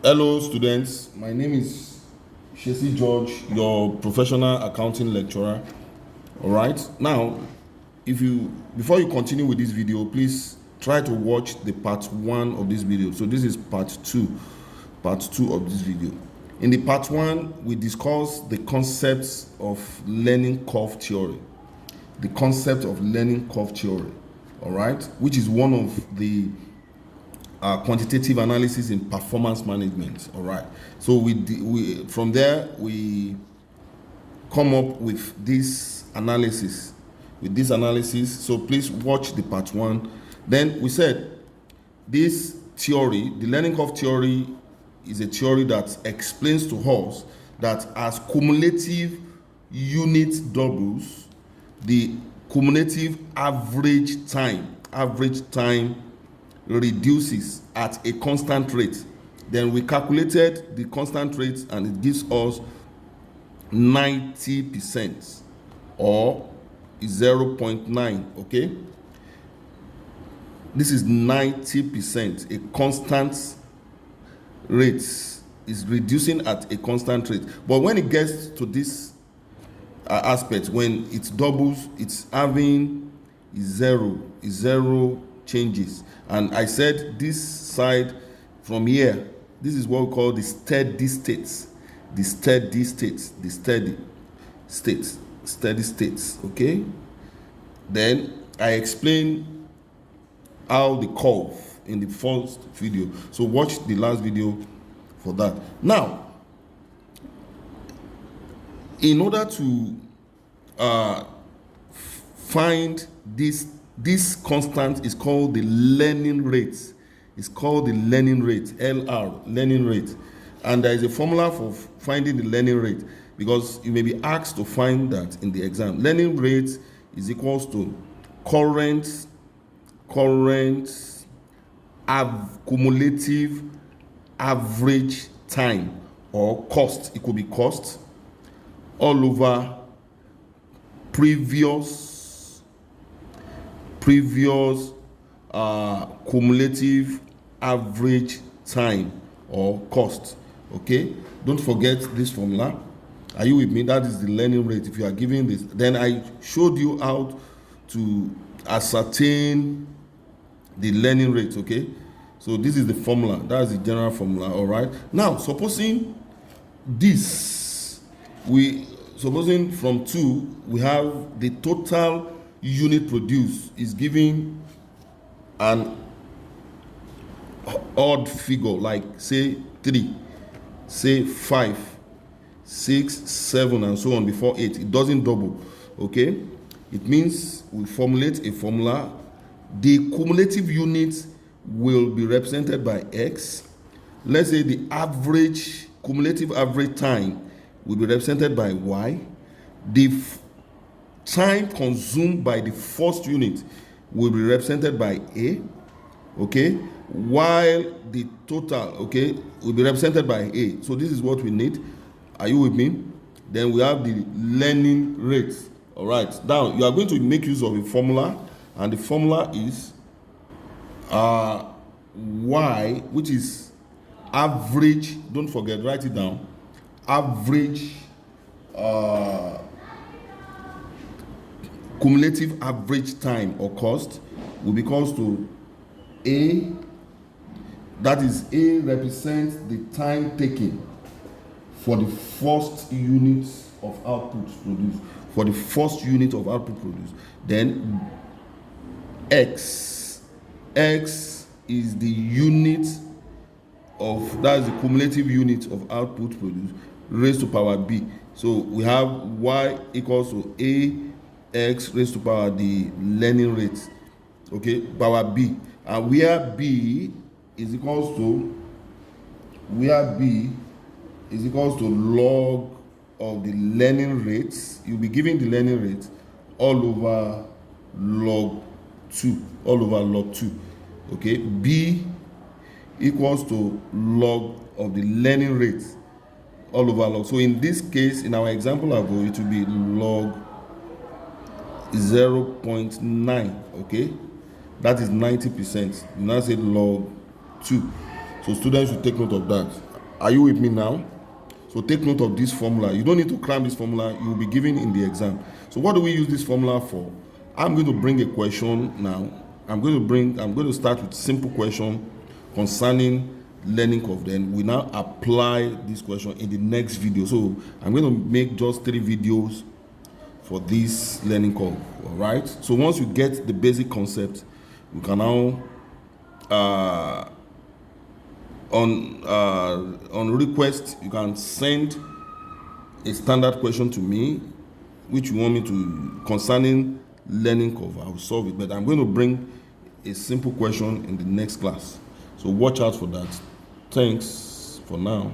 Hello students, my name is Shesi George, your professional accounting lecturer. All right, now before you continue with this video, please try to watch the part 1 of this video. So this is part 2 of this video. In the part 1, we discuss the concepts of learning curve theory. All right, which is one of the quantitative analysis in performance management. All right, so from there we come up with this analysis. So please watch the part 1. Then we said this theory, the learning curve theory, is a theory that explains to us that as cumulative unit doubles, the cumulative average time reduces at a constant rate. Then we calculated the constant rate and it gives us 90% or 0.9. okay, this is 90%. A constant rate is reducing at a constant rate, but when it gets to this aspect, when it doubles, it's having zero changes. And I said this side from here, this is what we call the steady states. Okay, then I explained how the curve in the first video, so watch the last video for that. Now, in order to find this constant is called the learning rate. It's called the learning rate, LR, learning rate. And there is a formula for finding the learning rate, because you may be asked to find that in the exam. Learning rate is equals to current cumulative average time, or cost. It could be cost all over previous cumulative average time or cost. Okay, don't forget this formula. Are you with me? That is the learning rate. If you are given this, then I showed you how to ascertain the learning rate. Okay, so this is the formula. That's the general formula. All right, now supposing from 2 we have the total unit produced is giving an odd figure, like say 3, say 5, 6, 7, and so on before 8. It doesn't double. Okay, it means we formulate a formula. The cumulative units will be represented by X. Let's say the cumulative average time will be represented by Y. The time consumed by the first unit will be represented by A, okay, while the total, okay, will be represented by A. So this is what we need. Are you with me? Then we have the learning rate. All right, now you are going to make use of a formula, and the formula is Y, which is average. Don't forget, write it down. Average cumulative average time or cost will be equals to A. That is, A represents the time taken for the first unit of output produced. Then X is the unit of, that is the cumulative unit of output produced raised to power B. So we have Y equals to X raised to power the learning rate, okay, power B, and where B is equals to log of the learning rates. You'll be giving the learning rate all over log 2, okay. B equals to log of the learning rate all over log. So in this case, in our example above, it will be log 0.9, okay, that is 90%. You now say log 2. So students should take note of that. Are you with me now? So take note of this formula. You don't need to cram this formula. You will be given in the exam. So what do we use this formula for? I'm going to bring a question now. I'm going to start with simple question concerning learning curve. Then we now apply this question in the next video. So I'm going to make just 3 videos for this learning curve. All right. So once you get the basic concept, you can now on request, you can send a standard question to me which you want me to concerning learning curve. I will solve it, but I'm going to bring a simple question in the next class, so watch out for that. Thanks for now.